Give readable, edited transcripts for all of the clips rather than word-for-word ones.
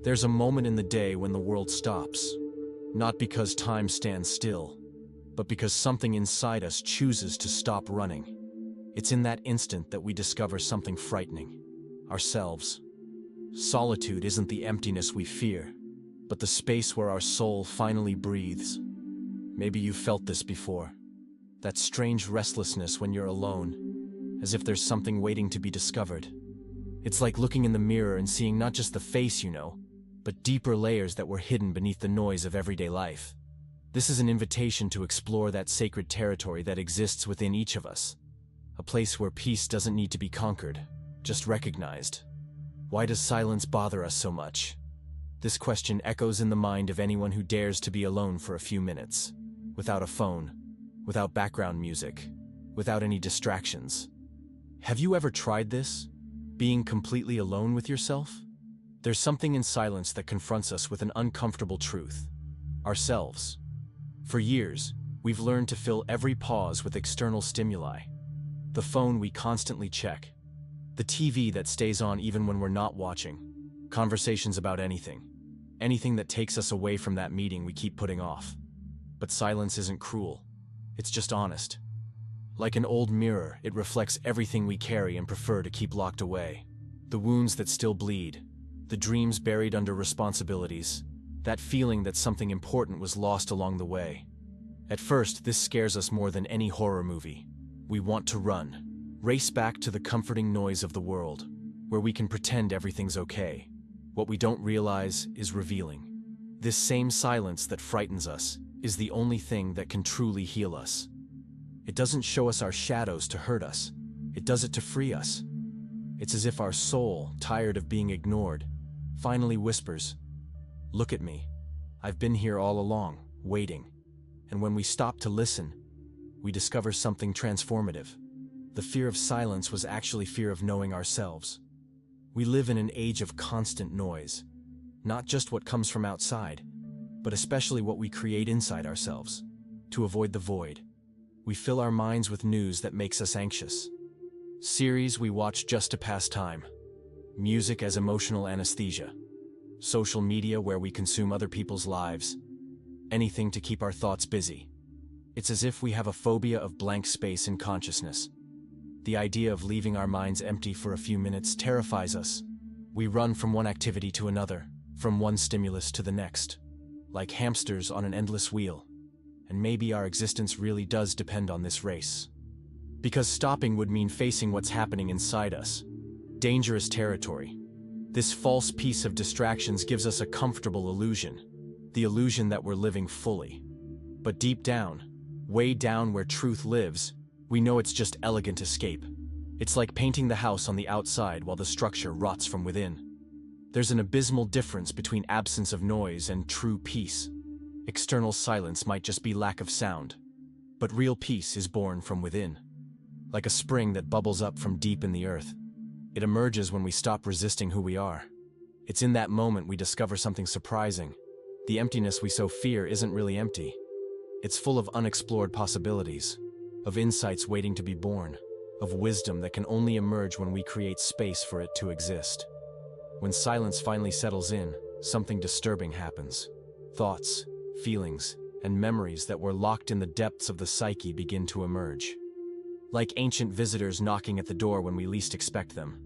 There's a moment in the day when the world stops, not because time stands still, but because something inside us chooses to stop running. It's in that instant that we discover something frightening: ourselves. Solitude isn't the emptiness we fear, but the space where our soul finally breathes. Maybe you've felt this before. That strange restlessness when you're alone, as if there's something waiting to be discovered. It's like looking in the mirror and seeing not just the face you know, but deeper layers that were hidden beneath the noise of everyday life. This is an invitation to explore that sacred territory that exists within each of us. A place where peace doesn't need to be conquered, just recognized. Why does silence bother us so much? This question echoes in the mind of anyone who dares to be alone for a few minutes, without a phone, without background music, without any distractions. Have you ever tried this? Being completely alone with yourself? There's something in silence that confronts us with an uncomfortable truth: ourselves. For years, we've learned to fill every pause with external stimuli. The phone we constantly check, the TV that stays on even when we're not watching, conversations about anything that takes us away from that meeting we keep putting off. But silence isn't cruel, it's just honest. Like an old mirror, it reflects everything we carry and prefer to keep locked away. The wounds that still bleed, the dreams buried under responsibilities, that feeling that something important was lost along the way. At first, this scares us more than any horror movie. We want to run, race back to the comforting noise of the world, where we can pretend everything's okay. What we don't realize is revealing. This same silence that frightens us is the only thing that can truly heal us. It doesn't show us our shadows to hurt us. It does it to free us. It's as if our soul, tired of being ignored, finally whispers, "Look at me. I've been here all along, waiting." And when we stop to listen, we discover something transformative. The fear of silence was actually fear of knowing ourselves. We live in an age of constant noise, not just what comes from outside, but especially what we create inside ourselves. To avoid the void, we fill our minds with news that makes us anxious, series we watch just to pass time, music as emotional anesthesia, social media where we consume other people's lives, anything to keep our thoughts busy. It's as if we have a phobia of blank space in consciousness. The idea of leaving our minds empty for a few minutes terrifies us. We run from one activity to another, from one stimulus to the next, like hamsters on an endless wheel. And maybe our existence really does depend on this race. Because stopping would mean facing what's happening inside us. Dangerous territory. This false piece of distractions gives us a comfortable illusion, the illusion that we're living fully. But deep down, way down where truth lives, we know it's just elegant escape. It's like painting the house on the outside while the structure rots from within. There's an abysmal difference between absence of noise and true peace. External silence might just be lack of sound, but real peace is born from within. Like a spring that bubbles up from deep in the earth. It emerges when we stop resisting who we are. It's in that moment we discover something surprising. The emptiness we so fear isn't really empty. It's full of unexplored possibilities, of insights waiting to be born, of wisdom that can only emerge when we create space for it to exist. When silence finally settles in, something disturbing happens. Thoughts, feelings, and memories that were locked in the depths of the psyche begin to emerge. Like ancient visitors knocking at the door when we least expect them.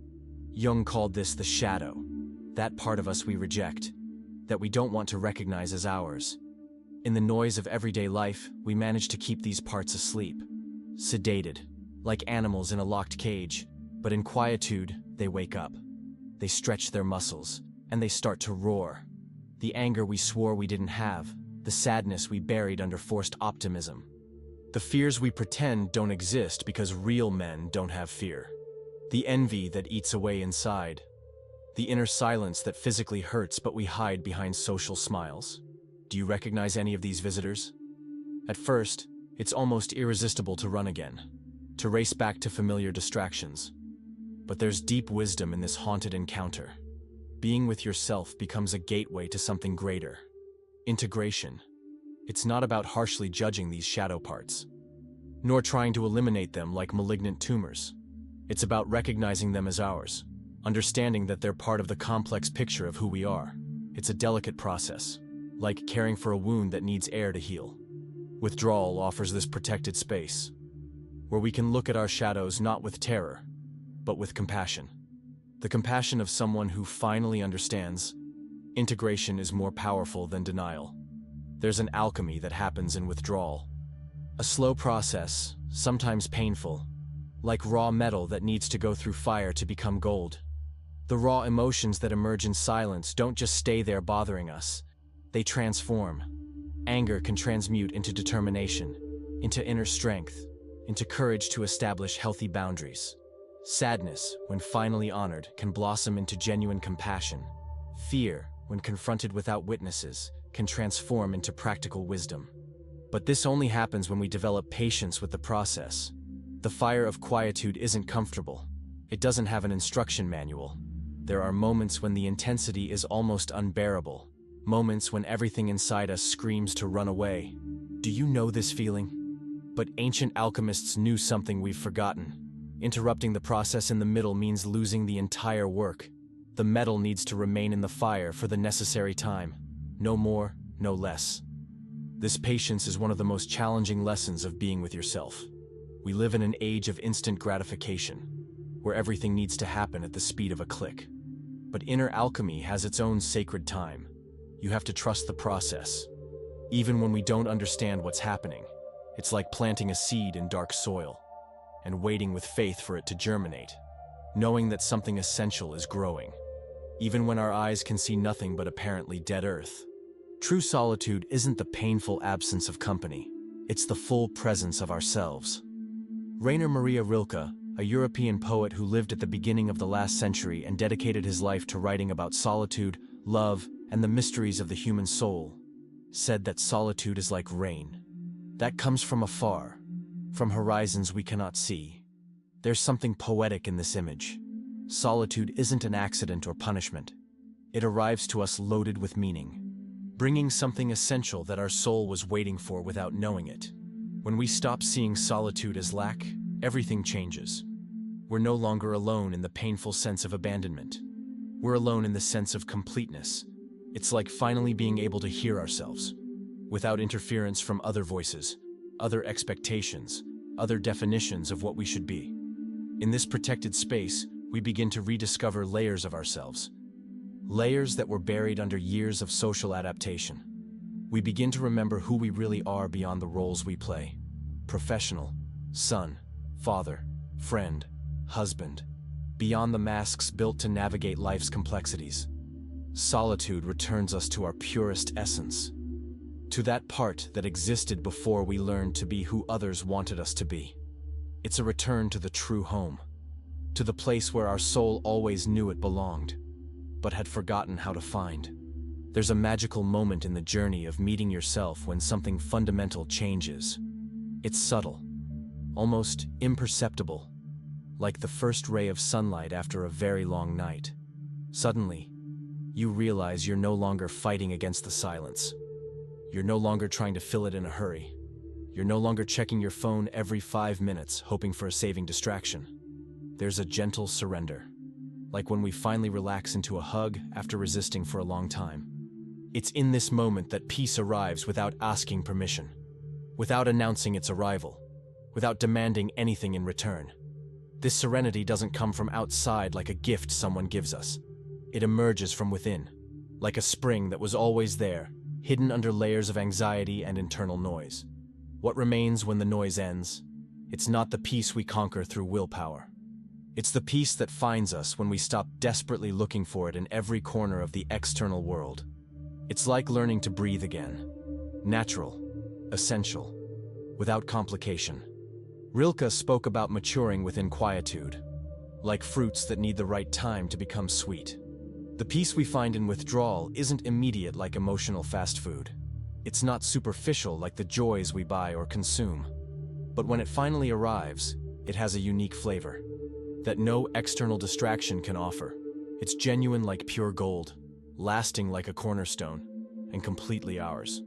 Jung called this the shadow, that part of us we reject, that we don't want to recognize as ours. In the noise of everyday life, we manage to keep these parts asleep, sedated, like animals in a locked cage, but in quietude, they wake up. They stretch their muscles, and they start to roar. The anger we swore we didn't have, the sadness we buried under forced optimism. The fears we pretend don't exist because real men don't have fear. The envy that eats away inside. The inner silence that physically hurts but we hide behind social smiles. Do you recognize any of these visitors? At first, it's almost irresistible to run again, to race back to familiar distractions. But there's deep wisdom in this haunted encounter. Being with yourself becomes a gateway to something greater. Integration. It's not about harshly judging these shadow parts, nor trying to eliminate them like malignant tumors. It's about recognizing them as ours, understanding that they're part of the complex picture of who we are. It's a delicate process, like caring for a wound that needs air to heal. Withdrawal offers this protected space, where we can look at our shadows not with terror, but with compassion. The compassion of someone who finally understands integration is more powerful than denial. There's an alchemy that happens in withdrawal. A slow process, sometimes painful, like raw metal that needs to go through fire to become gold. The raw emotions that emerge in silence don't just stay there bothering us. They transform. Anger can transmute into determination, into inner strength, into courage to establish healthy boundaries. Sadness, when finally honored, can blossom into genuine compassion. Fear, when confronted without witnesses, can transform into practical wisdom. But this only happens when we develop patience with the process. The fire of quietude isn't comfortable. It doesn't have an instruction manual. There are moments when the intensity is almost unbearable. Moments when everything inside us screams to run away. Do you know this feeling? But ancient alchemists knew something we've forgotten. Interrupting the process in the middle means losing the entire work. The metal needs to remain in the fire for the necessary time. No more, no less. This patience is one of the most challenging lessons of being with yourself. We live in an age of instant gratification, where everything needs to happen at the speed of a click. But inner alchemy has its own sacred time. You have to trust the process. Even when we don't understand what's happening, it's like planting a seed in dark soil and waiting with faith for it to germinate, knowing that something essential is growing, even when our eyes can see nothing but apparently dead earth. True solitude isn't the painful absence of company, it's the full presence of ourselves. Rainer Maria Rilke, a European poet who lived at the beginning of the last century and dedicated his life to writing about solitude, love, and the mysteries of the human soul, said that solitude is like rain that comes from afar, from horizons we cannot see. There's something poetic in this image. Solitude isn't an accident or punishment. It arrives to us loaded with meaning, bringing something essential that our soul was waiting for without knowing it. When we stop seeing solitude as lack, everything changes. We're no longer alone in the painful sense of abandonment. We're alone in the sense of completeness. It's like finally being able to hear ourselves, without interference from other voices, other expectations, other definitions of what we should be. In this protected space, we begin to rediscover layers of ourselves, layers that were buried under years of social adaptation. We begin to remember who we really are beyond the roles we play: professional, son, father, friend, husband, beyond the masks built to navigate life's complexities. Solitude returns us to our purest essence, to that part that existed before we learned to be who others wanted us to be. It's a return to the true home, to the place where our soul always knew it belonged, but had forgotten how to find. There's a magical moment in the journey of meeting yourself when something fundamental changes. It's subtle, almost imperceptible, like the first ray of sunlight after a very long night. Suddenly, you realize you're no longer fighting against the silence. You're no longer trying to fill it in a hurry. You're no longer checking your phone every 5 minutes, hoping for a saving distraction. There's a gentle surrender, like when we finally relax into a hug after resisting for a long time. It's in this moment that peace arrives without asking permission, without announcing its arrival, without demanding anything in return. This serenity doesn't come from outside like a gift someone gives us. It emerges from within, like a spring that was always there, hidden under layers of anxiety and internal noise. What remains when the noise ends? It's not the peace we conquer through willpower. It's the peace that finds us when we stop desperately looking for it in every corner of the external world. It's like learning to breathe again. Natural, essential, without complication. Rilke spoke about maturing within quietude, like fruits that need the right time to become sweet. The peace we find in withdrawal isn't immediate like emotional fast food. It's not superficial like the joys we buy or consume. But when it finally arrives, it has a unique flavor that no external distraction can offer. It's genuine like pure gold, lasting like a cornerstone, and completely ours.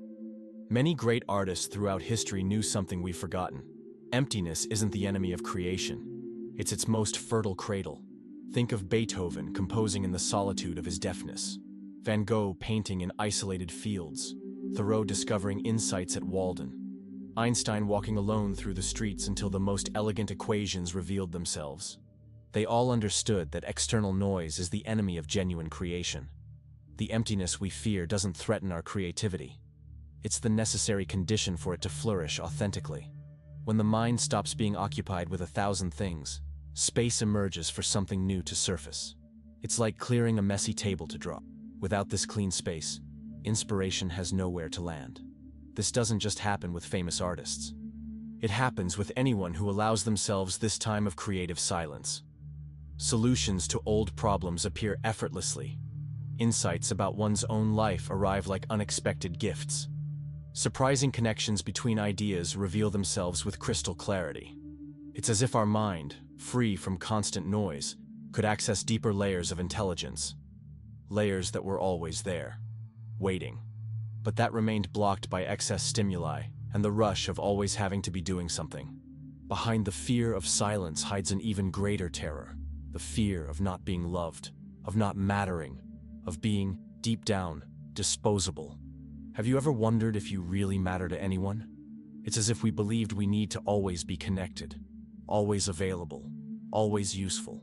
Many great artists throughout history knew something we've forgotten. Emptiness isn't the enemy of creation. It's its most fertile cradle. Think of Beethoven composing in the solitude of his deafness, Van Gogh painting in isolated fields, Thoreau discovering insights at Walden, Einstein walking alone through the streets until the most elegant equations revealed themselves. They all understood that external noise is the enemy of genuine creation. The emptiness we fear doesn't threaten our creativity. It's the necessary condition for it to flourish authentically. When the mind stops being occupied with 1,000 things, space emerges for something new to surface. It's like clearing a messy table to draw. Without this clean space, inspiration has nowhere to land. This doesn't just happen with famous artists. It happens with anyone who allows themselves this time of creative silence. Solutions to old problems appear effortlessly. Insights about one's own life arrive like unexpected gifts. Surprising connections between ideas reveal themselves with crystal clarity. It's as if our mind, free from constant noise, could access deeper layers of intelligence. Layers that were always there, waiting. But that remained blocked by excess stimuli and the rush of always having to be doing something. Behind the fear of silence hides an even greater terror, the fear of not being loved, of not mattering, of being, deep down, disposable. Have you ever wondered if you really matter to anyone? It's as if we believed we need to always be connected, always available, always useful,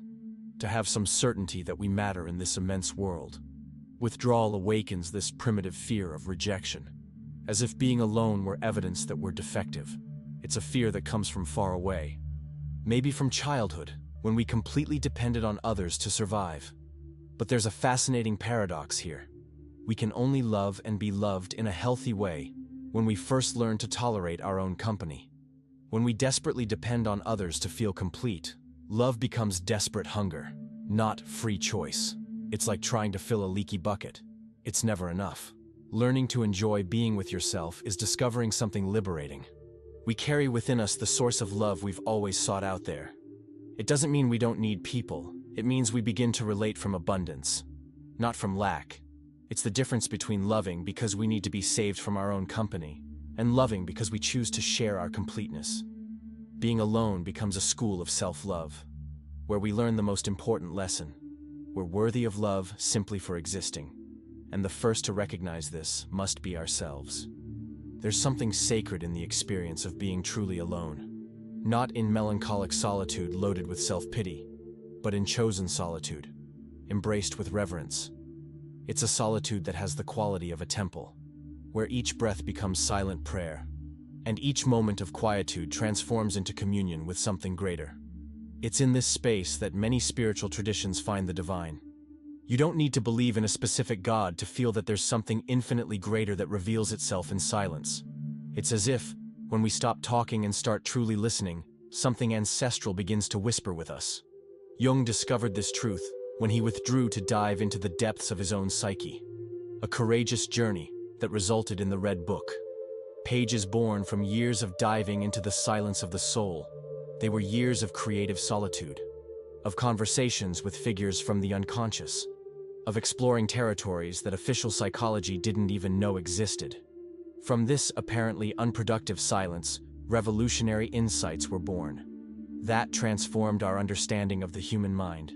to have some certainty that we matter in this immense world. Withdrawal awakens this primitive fear of rejection, as if being alone were evidence that we're defective. It's a fear that comes from far away, maybe from childhood, when we completely depended on others to survive. But there's a fascinating paradox here. We can only love and be loved in a healthy way when we first learn to tolerate our own company. When we desperately depend on others to feel complete, love becomes desperate hunger, not free choice. It's like trying to fill a leaky bucket. It's never enough. Learning to enjoy being with yourself is discovering something liberating. We carry within us the source of love we've always sought out there. It doesn't mean we don't need people. It means we begin to relate from abundance, not from lack. It's the difference between loving because we need to be saved from our own company, and loving because we choose to share our completeness. Being alone becomes a school of self-love, where we learn the most important lesson. We're worthy of love simply for existing, and the first to recognize this must be ourselves. There's something sacred in the experience of being truly alone, not in melancholic solitude loaded with self-pity, but in chosen solitude, embraced with reverence. It's a solitude that has the quality of a temple, where each breath becomes silent prayer, and each moment of quietude transforms into communion with something greater. It's in this space that many spiritual traditions find the divine. You don't need to believe in a specific God to feel that there's something infinitely greater that reveals itself in silence. It's as if, when we stop talking and start truly listening, something ancestral begins to whisper with us. Jung discovered this truth when he withdrew to dive into the depths of his own psyche. A courageous journey that resulted in the Red Book. Pages born from years of diving into the silence of the soul. They were years of creative solitude, of conversations with figures from the unconscious, of exploring territories that official psychology didn't even know existed. From this apparently unproductive silence, revolutionary insights were born. That transformed our understanding of the human mind,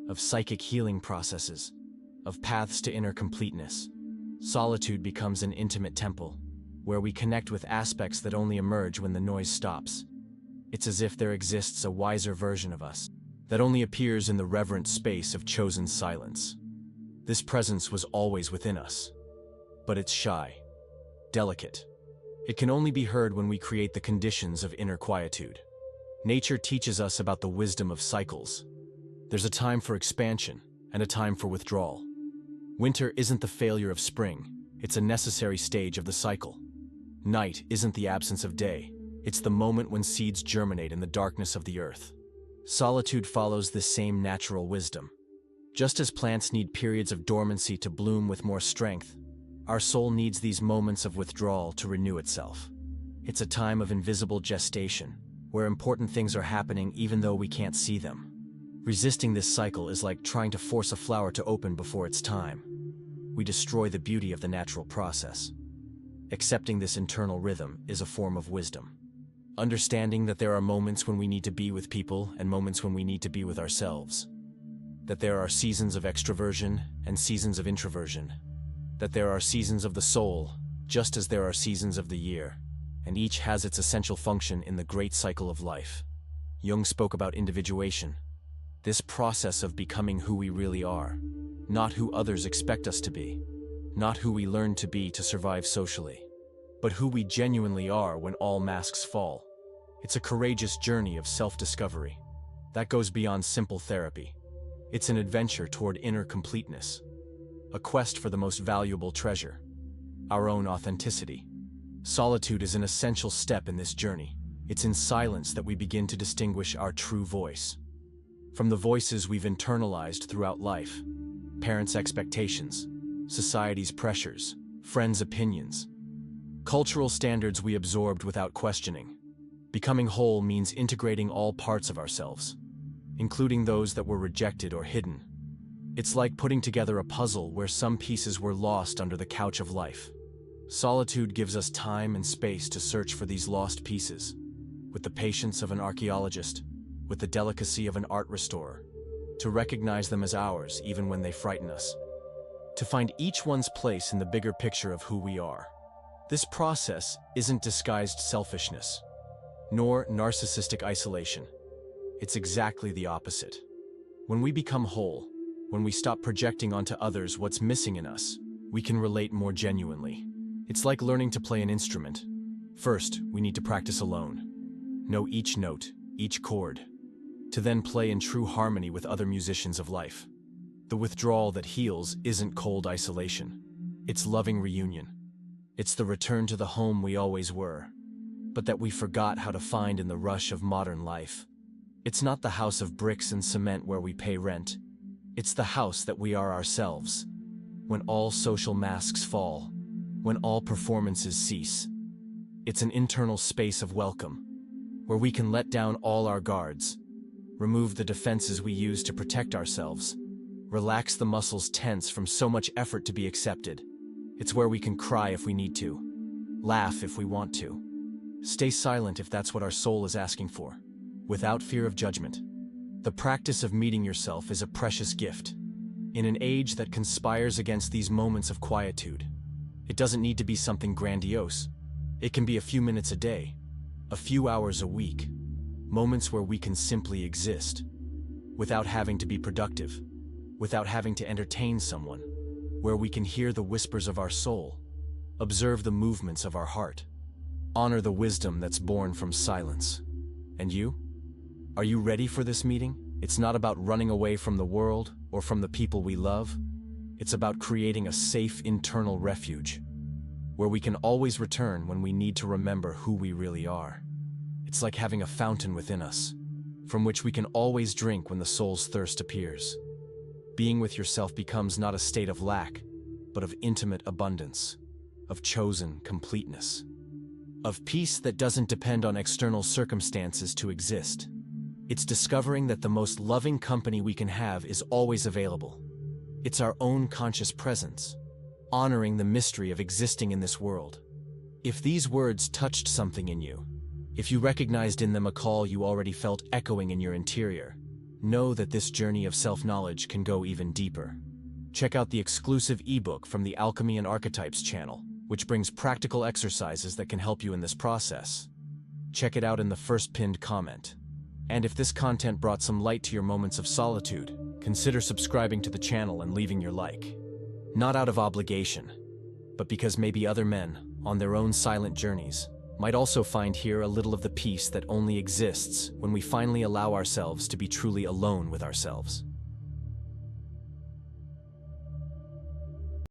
of psychic healing processes, of paths to inner completeness. Solitude becomes an intimate temple, where we connect with aspects that only emerge when the noise stops. It's as if there exists a wiser version of us that only appears in the reverent space of chosen silence. This presence was always within us, but it's shy, delicate. It can only be heard when we create the conditions of inner quietude. Nature teaches us about the wisdom of cycles. There's a time for expansion and a time for withdrawal. Winter isn't the failure of spring, it's a necessary stage of the cycle. Night isn't the absence of day. It's the moment when seeds germinate in the darkness of the earth. Solitude follows this same natural wisdom. Just as plants need periods of dormancy to bloom with more strength, our soul needs these moments of withdrawal to renew itself. It's a time of invisible gestation, where important things are happening even though we can't see them. Resisting this cycle is like trying to force a flower to open before its time. We destroy the beauty of the natural process. Accepting this internal rhythm is a form of wisdom. Understanding that there are moments when we need to be with people and moments when we need to be with ourselves. That there are seasons of extroversion and seasons of introversion. that there are seasons of the soul, just as there are seasons of the year, and each has its essential function in the great cycle of life. Jung spoke about individuation, this process of becoming who we really are, not who others expect us to be, not who we learn to be to survive socially, but who we genuinely are when all masks fall. It's a courageous journey of self-discovery that goes beyond simple therapy. It's an adventure toward inner completeness, a quest for the most valuable treasure, our own authenticity. Solitude is an essential step in this journey. It's in silence that we begin to distinguish our true voice from the voices we've internalized throughout life: parents' expectations, society's pressures, friends' opinions, cultural standards we absorbed without questioning. Becoming whole means integrating all parts of ourselves, including those that were rejected or hidden. It's like putting together a puzzle where some pieces were lost under the couch of life. Solitude gives us time and space to search for these lost pieces, with the patience of an archaeologist, with the delicacy of an art restorer, to recognize them as ours even when they frighten us, to find each one's place in the bigger picture of who we are. This process isn't disguised selfishness, nor narcissistic isolation. It's exactly the opposite. When we become whole, when we stop projecting onto others what's missing in us, we can relate more genuinely. It's like learning to play an instrument. First, we need to practice alone, know each note, each chord, to then play in true harmony with other musicians of life. The withdrawal that heals isn't cold isolation. It's loving reunion. It's the return to the home we always were, but that we forgot how to find in the rush of modern life. It's not the house of bricks and cement where we pay rent. It's the house that we are ourselves. When all social masks fall, when all performances cease, it's an internal space of welcome, where we can let down all our guards, remove the defenses we use to protect ourselves, relax the muscles tense from so much effort to be accepted. It's where we can cry if we need to, laugh if we want to, stay silent if that's what our soul is asking for, without fear of judgment. The practice of meeting yourself is a precious gift. In an age that conspires against these moments of quietude, it doesn't need to be something grandiose. It can be a few minutes a day, a few hours a week, moments where we can simply exist, without having to be productive, without having to entertain someone, where we can hear the whispers of our soul, observe the movements of our heart, honor the wisdom that's born from silence. And you? Are you ready for this meeting? It's not about running away from the world or from the people we love. It's about creating a safe internal refuge, where we can always return when we need to remember who we really are. It's like having a fountain within us, from which we can always drink when the soul's thirst appears. Being with yourself becomes not a state of lack, but of intimate abundance, of chosen completeness, of peace that doesn't depend on external circumstances to exist. It's discovering that the most loving company we can have is always available. It's our own conscious presence, honoring the mystery of existing in this world. If these words touched something in you, if you recognized in them a call you already felt echoing in your interior, know that this journey of self-knowledge can go even deeper. Check out the exclusive ebook from the Alchemy and Archetypes channel, which brings practical exercises that can help you in this process. Check it out in the first pinned comment. And if this content brought some light to your moments of solitude, consider subscribing to the channel and leaving your like. Not out of obligation, but because maybe other men, on their own silent journeys, might also find here a little of the peace that only exists when we finally allow ourselves to be truly alone with ourselves.